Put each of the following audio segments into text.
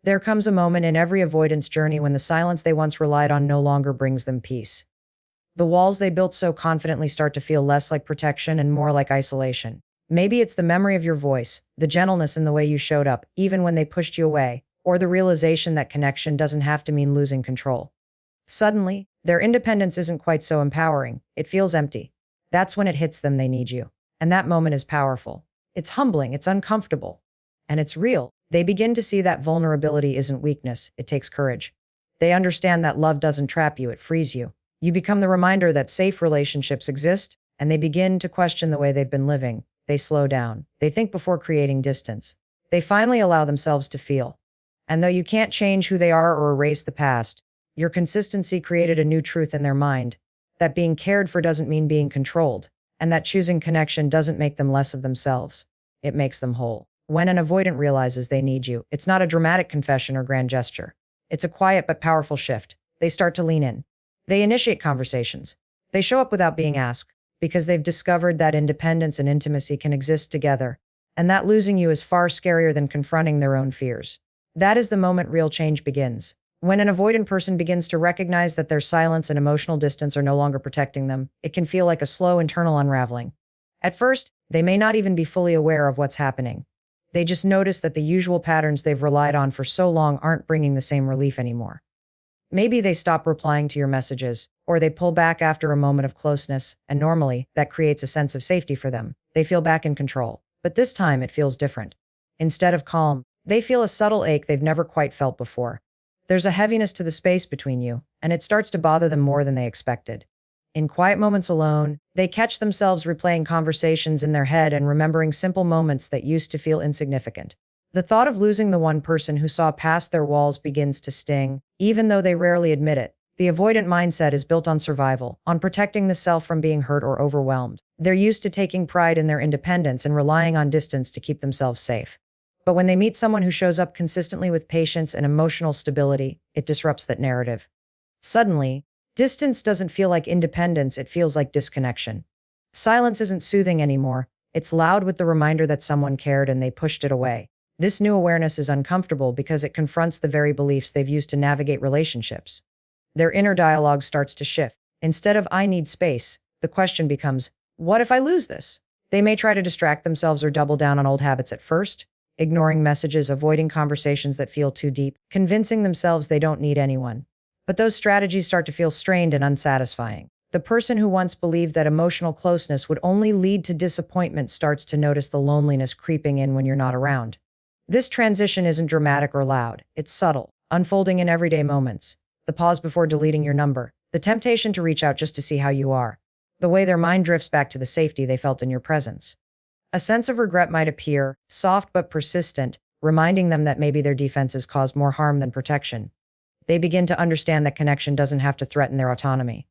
There comes a moment in every avoidance journey when the silence they once relied on no longer brings them peace. The walls they built so confidently start to feel less like protection and more like isolation. Maybe it's the memory of your voice, the gentleness in the way you showed up, even when they pushed you away, or the realization that connection doesn't have to mean losing control. Suddenly, their independence isn't quite so empowering. It feels empty. That's when it hits them they need you. And that moment is powerful. It's humbling, it's uncomfortable, and it's real. They begin to see that vulnerability isn't weakness, it takes courage. They understand that love doesn't trap you, it frees you. You become the reminder that safe relationships exist, and they begin to question the way they've been living. They slow down. They think before creating distance. They finally allow themselves to feel. And though you can't change who they are or erase the past, your consistency created a new truth in their mind, that being cared for doesn't mean being controlled, and that choosing connection doesn't make them less of themselves. It makes them whole. When an avoidant realizes they need you, it's not a dramatic confession or grand gesture. It's a quiet but powerful shift. They start to lean in. They initiate conversations. They show up without being asked, because they've discovered that independence and intimacy can exist together, and that losing you is far scarier than confronting their own fears. That is the moment real change begins. When an avoidant person begins to recognize that their silence and emotional distance are no longer protecting them, it can feel like a slow internal unraveling. At first, they may not even be fully aware of what's happening. They just notice that the usual patterns they've relied on for so long aren't bringing the same relief anymore. Maybe they stop replying to your messages, or they pull back after a moment of closeness, and normally, that creates a sense of safety for them. They feel back in control. But this time, it feels different. Instead of calm, they feel a subtle ache they've never quite felt before. There's a heaviness to the space between you, and it starts to bother them more than they expected. In quiet moments alone, they catch themselves replaying conversations in their head and remembering simple moments that used to feel insignificant. The thought of losing the one person who saw past their walls begins to sting, even though they rarely admit it. The avoidant mindset is built on survival, on protecting the self from being hurt or overwhelmed. They're used to taking pride in their independence and relying on distance to keep themselves safe. But when they meet someone who shows up consistently with patience and emotional stability, it disrupts that narrative. Suddenly, distance doesn't feel like independence, it feels like disconnection. Silence isn't soothing anymore. It's loud with the reminder that someone cared and they pushed it away. This new awareness is uncomfortable because it confronts the very beliefs they've used to navigate relationships. Their inner dialogue starts to shift. Instead of "I need space," the question becomes, "What if I lose this?" They may try to distract themselves or double down on old habits at first, ignoring messages, avoiding conversations that feel too deep, convincing themselves they don't need anyone. But those strategies start to feel strained and unsatisfying. The person who once believed that emotional closeness would only lead to disappointment starts to notice the loneliness creeping in when you're not around. This transition isn't dramatic or loud. It's subtle, unfolding in everyday moments. The pause before deleting your number, the temptation to reach out just to see how you are, the way their mind drifts back to the safety they felt in your presence. A sense of regret might appear, soft but persistent, reminding them that maybe their defenses caused more harm than protection. They begin to understand that connection doesn't have to threaten their autonomy.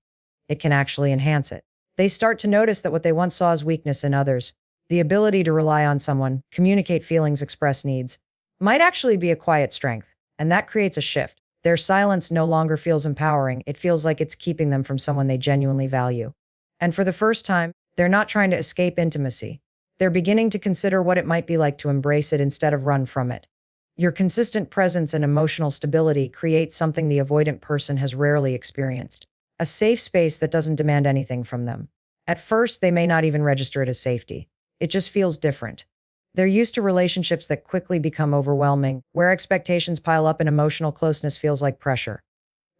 It can actually enhance it. They start to notice that what they once saw as weakness in others, the ability to rely on someone, communicate feelings, express needs, might actually be a quiet strength, and that creates a shift. Their silence no longer feels empowering, it feels like it's keeping them from someone they genuinely value. And for the first time, they're not trying to escape intimacy. They're beginning to consider what it might be like to embrace it instead of run from it. Your consistent presence and emotional stability create something the avoidant person has rarely experienced. A safe space that doesn't demand anything from them. At first, they may not even register it as safety. It just feels different. They're used to relationships that quickly become overwhelming, where expectations pile up and emotional closeness feels like pressure.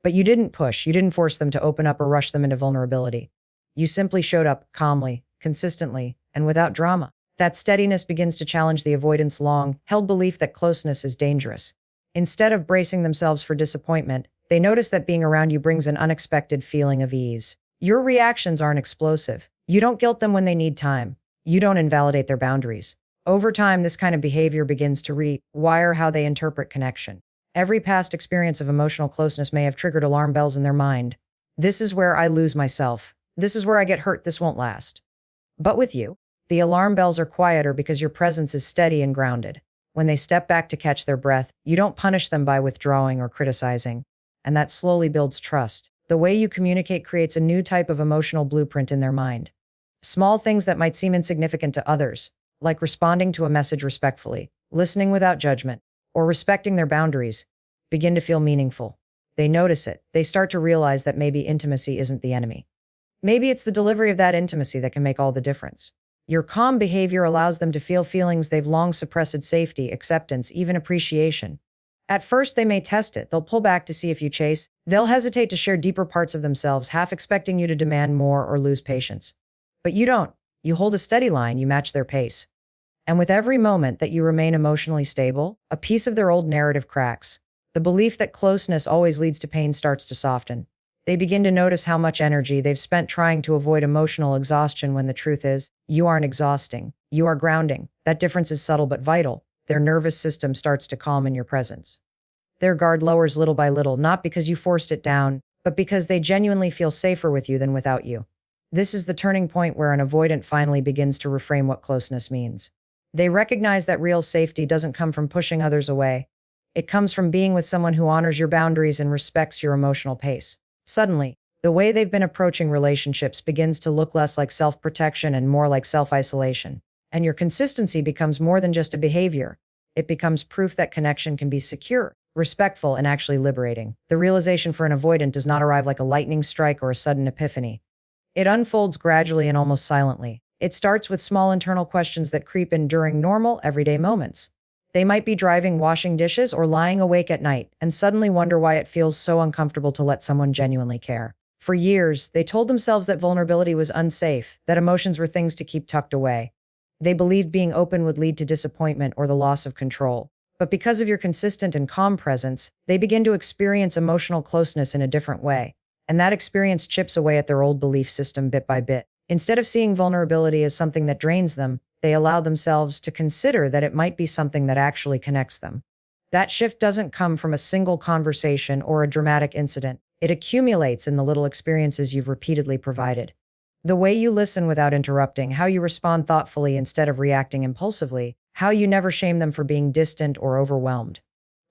But you didn't push, you didn't force them to open up or rush them into vulnerability. You simply showed up calmly, consistently, and without drama. That steadiness begins to challenge the avoidant's long-held belief that closeness is dangerous. Instead of bracing themselves for disappointment, they notice that being around you brings an unexpected feeling of ease. Your reactions aren't explosive. You don't guilt them when they need time. You don't invalidate their boundaries. Over time, this kind of behavior begins to rewire how they interpret connection. Every past experience of emotional closeness may have triggered alarm bells in their mind. This is where I lose myself. This is where I get hurt. This won't last. But with you, the alarm bells are quieter because your presence is steady and grounded. When they step back to catch their breath, you don't punish them by withdrawing or criticizing. And that slowly builds trust. The way you communicate creates a new type of emotional blueprint in their mind. Small things that might seem insignificant to others, like responding to a message respectfully, listening without judgment, or respecting their boundaries begin to feel meaningful. They notice it. They start to realize that maybe intimacy isn't the enemy. Maybe it's the delivery of that intimacy that can make all the difference. Your calm behavior allows them to feel feelings they've long suppressed: safety, acceptance, even appreciation. At first, they may test it. They'll pull back to see if you chase. They'll hesitate to share deeper parts of themselves, half expecting you to demand more or lose patience. But you don't. You hold a steady line, you match their pace. And with every moment that you remain emotionally stable, a piece of their old narrative cracks. The belief that closeness always leads to pain starts to soften. They begin to notice how much energy they've spent trying to avoid emotional exhaustion, when the truth is, you aren't exhausting. You are grounding. That difference is subtle but vital. Their nervous system starts to calm in your presence. Their guard lowers little by little, not because you forced it down, but because they genuinely feel safer with you than without you. This is the turning point where an avoidant finally begins to reframe what closeness means. They recognize that real safety doesn't come from pushing others away. It comes from being with someone who honors your boundaries and respects your emotional pace. Suddenly, the way they've been approaching relationships begins to look less like self-protection and more like self-isolation. And your consistency becomes more than just a behavior. It becomes proof that connection can be secure, respectful, and actually liberating. The realization for an avoidant does not arrive like a lightning strike or a sudden epiphany. It unfolds gradually and almost silently. It starts with small internal questions that creep in during normal, everyday moments. They might be driving, washing dishes, or lying awake at night, and suddenly wonder why it feels so uncomfortable to let someone genuinely care. For years, they told themselves that vulnerability was unsafe, that emotions were things to keep tucked away. They believed being open would lead to disappointment or the loss of control. But because of your consistent and calm presence, they begin to experience emotional closeness in a different way. And that experience chips away at their old belief system bit by bit. Instead of seeing vulnerability as something that drains them, they allow themselves to consider that it might be something that actually connects them. That shift doesn't come from a single conversation or a dramatic incident. It accumulates in the little experiences you've repeatedly provided. The way you listen without interrupting, how you respond thoughtfully instead of reacting impulsively, how you never shame them for being distant or overwhelmed.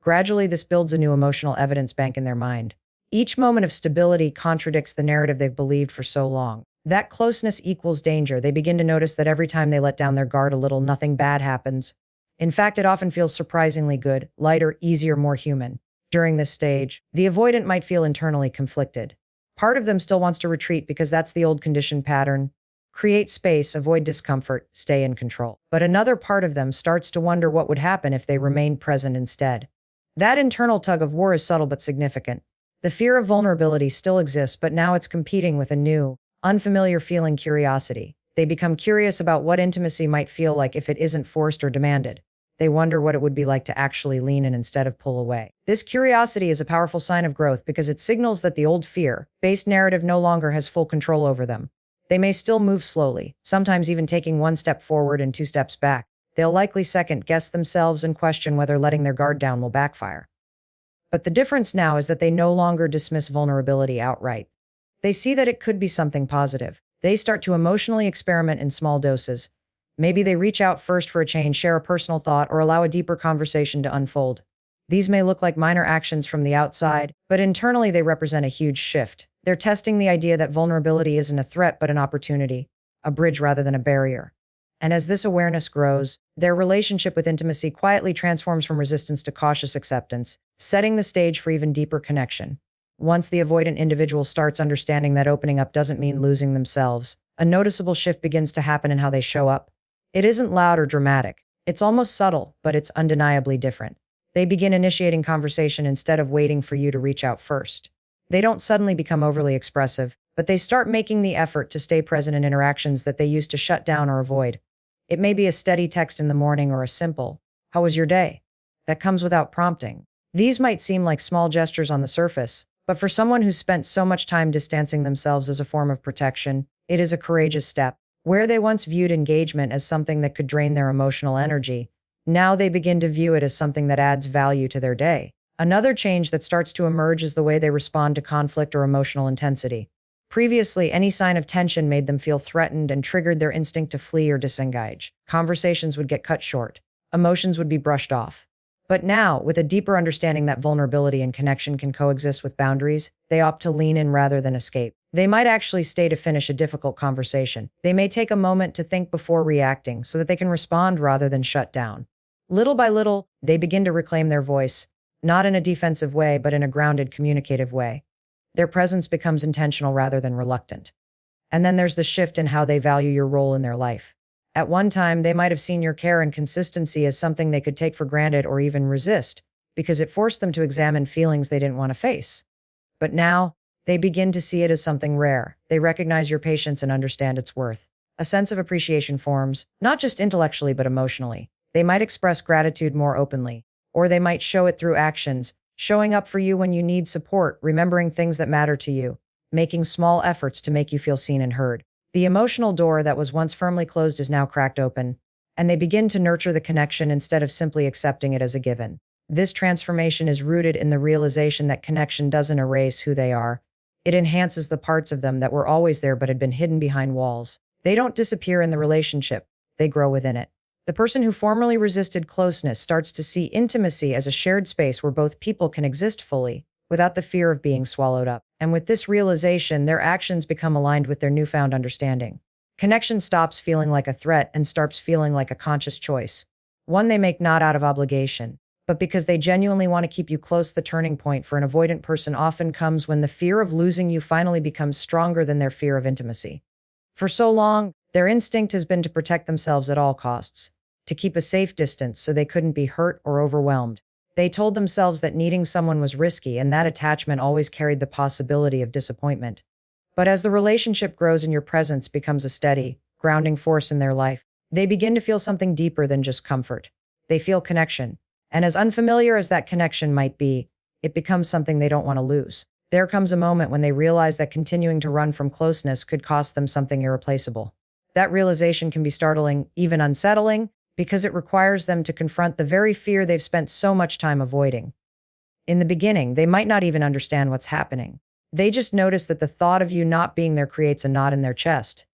Gradually, this builds a new emotional evidence bank in their mind. Each moment of stability contradicts the narrative they've believed for so long. That closeness equals danger. They begin to notice that every time they let down their guard a little, nothing bad happens. In fact, it often feels surprisingly good, lighter, easier, more human. During this stage, the avoidant might feel internally conflicted. Part of them still wants to retreat because that's the old conditioned pattern. Create space, avoid discomfort, stay in control. But another part of them starts to wonder what would happen if they remained present instead. That internal tug of war is subtle but significant. The fear of vulnerability still exists, but now it's competing with a new, unfamiliar feeling: curiosity. They become curious about what intimacy might feel like if it isn't forced or demanded. They wonder what it would be like to actually lean in instead of pull away. This curiosity is a powerful sign of growth because it signals that the old fear-based narrative no longer has full control over them. They may still move slowly, sometimes even taking one step forward and two steps back. They'll likely second-guess themselves and question whether letting their guard down will backfire. But the difference now is that they no longer dismiss vulnerability outright. They see that it could be something positive. They start to emotionally experiment in small doses. Maybe they reach out first for a change, share a personal thought, or allow a deeper conversation to unfold. These may look like minor actions from the outside, but internally they represent a huge shift. They're testing the idea that vulnerability isn't a threat but an opportunity, a bridge rather than a barrier. And as this awareness grows, their relationship with intimacy quietly transforms from resistance to cautious acceptance, setting the stage for even deeper connection. Once the avoidant individual starts understanding that opening up doesn't mean losing themselves, a noticeable shift begins to happen in how they show up. It isn't loud or dramatic. It's almost subtle, but it's undeniably different. They begin initiating conversation instead of waiting for you to reach out first. They don't suddenly become overly expressive, but they start making the effort to stay present in interactions that they used to shut down or avoid. It may be a steady text in the morning or a simple, "How was your day?" that comes without prompting. These might seem like small gestures on the surface, but for someone who's spent so much time distancing themselves as a form of protection, it is a courageous step. Where they once viewed engagement as something that could drain their emotional energy, now they begin to view it as something that adds value to their day. Another change that starts to emerge is the way they respond to conflict or emotional intensity. Previously, any sign of tension made them feel threatened and triggered their instinct to flee or disengage. Conversations would get cut short. Emotions would be brushed off. But now, with a deeper understanding that vulnerability and connection can coexist with boundaries, they opt to lean in rather than escape. They might actually stay to finish a difficult conversation. They may take a moment to think before reacting so that they can respond rather than shut down. Little by little, They begin to reclaim their voice, not in a defensive way, but in a grounded, communicative way. Their presence becomes intentional rather than reluctant. And then there's the shift in how they value your role in their life. At one time, they might have seen your care and consistency as something they could take for granted or even resist, because it forced them to examine feelings they didn't want to face. But now, they begin to see it as something rare. They recognize your patience and understand its worth. A sense of appreciation forms, not just intellectually but emotionally. They might express gratitude more openly, or they might show it through actions, showing up for you when you need support, remembering things that matter to you, making small efforts to make you feel seen and heard. The emotional door that was once firmly closed is now cracked open, and they begin to nurture the connection instead of simply accepting it as a given. This transformation is rooted in the realization that connection doesn't erase who they are. It enhances the parts of them that were always there but had been hidden behind walls. They don't disappear in the relationship, they grow within it. The person who formerly resisted closeness starts to see intimacy as a shared space where both people can exist fully, without the fear of being swallowed up. And with this realization, their actions become aligned with their newfound understanding. Connection stops feeling like a threat and starts feeling like a conscious choice. One they make not out of obligation, but because they genuinely want to keep you close. The turning point for an avoidant person often comes when the fear of losing you finally becomes stronger than their fear of intimacy. For so long, their instinct has been to protect themselves at all costs, to keep a safe distance so they couldn't be hurt or overwhelmed. They told themselves that needing someone was risky and that attachment always carried the possibility of disappointment. But as the relationship grows and your presence becomes a steady, grounding force in their life, they begin to feel something deeper than just comfort. They feel connection. And as unfamiliar as that connection might be, it becomes something they don't want to lose. There comes a moment when they realize that continuing to run from closeness could cost them something irreplaceable. That realization can be startling, even unsettling, because it requires them to confront the very fear they've spent so much time avoiding. In the beginning, they might not even understand what's happening. They just notice that the thought of you not being there creates a knot in their chest.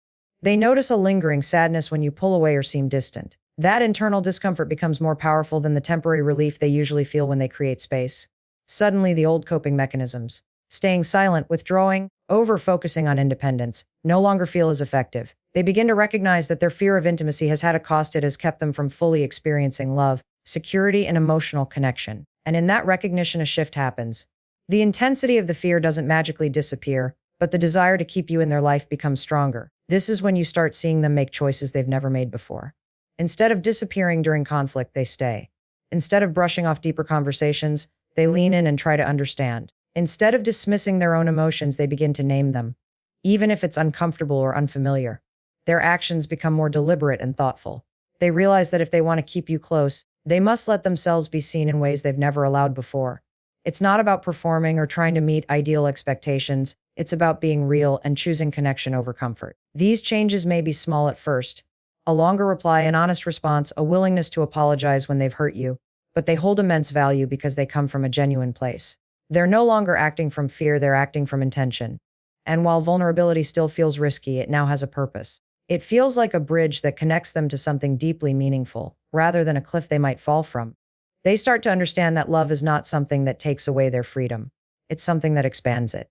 They notice a lingering sadness when you pull away or seem distant. That internal discomfort becomes more powerful than the temporary relief they usually feel when they create space. Suddenly, the old coping mechanisms, staying silent, withdrawing, over-focusing on independence, no longer feel as effective. They begin to recognize that their fear of intimacy has had a cost. It has kept them from fully experiencing love, security, and emotional connection. And in that recognition, a shift happens. The intensity of the fear doesn't magically disappear, but the desire to keep you in their life becomes stronger. This is when you start seeing them make choices they've never made before. Instead of disappearing during conflict, they stay. Instead of brushing off deeper conversations, they lean in and try to understand. Instead of dismissing their own emotions, they begin to name them, even if it's uncomfortable or unfamiliar. Their actions become more deliberate and thoughtful. They realize that if they want to keep you close, they must let themselves be seen in ways they've never allowed before. It's not about performing or trying to meet ideal expectations. It's about being real and choosing connection over comfort. These changes may be small at first. A longer reply, an honest response, a willingness to apologize when they've hurt you, but they hold immense value because they come from a genuine place. They're no longer acting from fear, they're acting from intention. And while vulnerability still feels risky, it now has a purpose. It feels like a bridge that connects them to something deeply meaningful, rather than a cliff they might fall from. They start to understand that love is not something that takes away their freedom. It's something that expands it.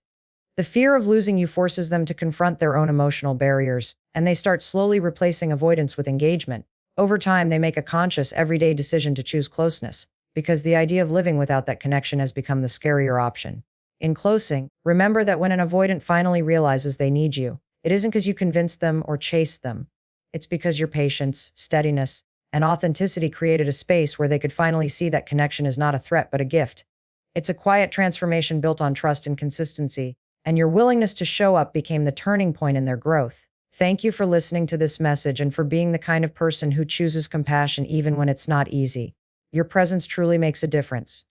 The fear of losing you forces them to confront their own emotional barriers, and they start slowly replacing avoidance with engagement. Over time, they make a conscious, everyday decision to choose closeness, because the idea of living without that connection has become the scarier option. In closing, remember that when an avoidant finally realizes they need you, it isn't because you convinced them or chased them. It's because your patience, steadiness, and authenticity created a space where they could finally see that connection is not a threat but a gift. It's a quiet transformation built on trust and consistency, and your willingness to show up became the turning point in their growth. Thank you for listening to this message and for being the kind of person who chooses compassion even when it's not easy. Your presence truly makes a difference.